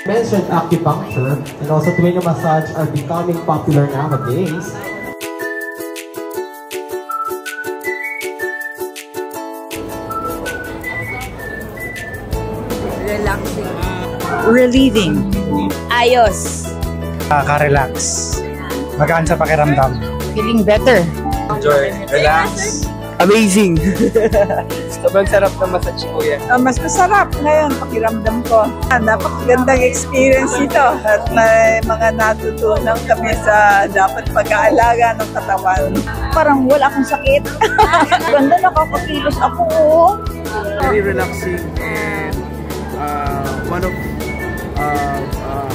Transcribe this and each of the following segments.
Mentioned acupuncture and also tuina massage are becoming popular nowadays. Relaxing. Relieving. Ayos. Nakaka-relax. Magaan sa pakiramdam. Feeling better. Enjoy. Relax. Amazing. Sobrang sarap na massage po yan. Mas masarap ngayon pakiramdam ko. Napakagandang experience ito at may mga natutunan kami sa dapat pag-aalaga ng katawan. Parang wala akong sakit. Ganda, nakakakilos ako. Very relaxing and one of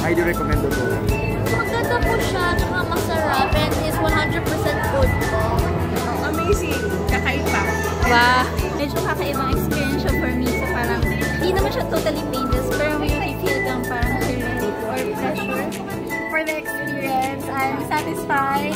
highly recommended po. Maganda po siya, tsaka masarap and is 100% food po. Amazing. Kakaiba. Wow! Medyo kakaibang experience siya for me. So parang, hindi naman siya totally painless, pero may feel kang parang relief or pleasure. For the experience, I'm satisfied.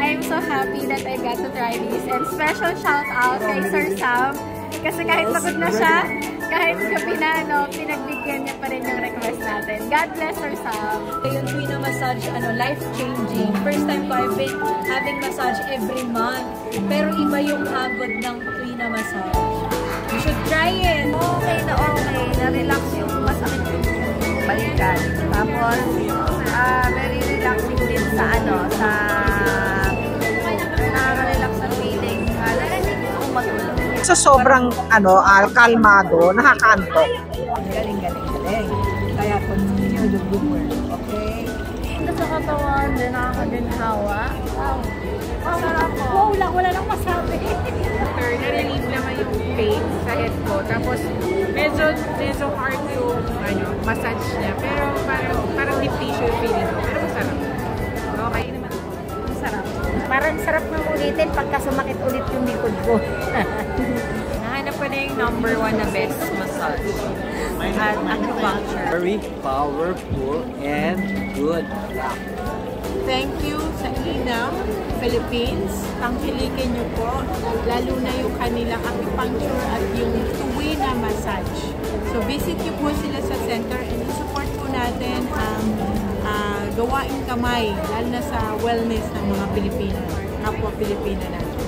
I'm so happy that I got to try this. And special shout out kay Sir Sam. Kasi kahit pagod na siya, kahit gabi na, pinagbigyan niya pa rin yung request natin. God bless Sir Sam. Yung tuina massage, life-changing. First time ko I've been having massage every month. Pero iba yung hagod ng tuina massage. You should try it. Okay na okay. Na-relax yung masakit yung balikan. Tapos, very relaxing din sa nakaka-relax na feeling. Kung matulog. Sa sobrang kalmado, nakakaantok. Galing. Kaya continue the good work. Okay? Ito sa katawan, din nakakaginhawa. Wow! Masarap po. Wow, wala nang masabi. Na-relieve naman yung pain sa head ko. Tapos, medyo hard yung massage niya. Pero parang deep tissue feeling ko. Pero masarap. Okay naman. Masarap. Parang sarap ng ulitin pagka sumakit ulit yung likod ko. Nahanap ko na yung #1 na best massage. At acupuncture. Very powerful and good. Thank you sa Inam, Philippines. Tangkilikin niyo po. Lalo na yung kanilang acupuncture at yung tuwina massage. So visit niyo po sila sa center and support po natin ang gawaing kamay, lalo na sa wellness ng mga Pilipino, kapwa Pilipina natin.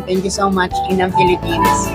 Thank you so much, Inam Philippines.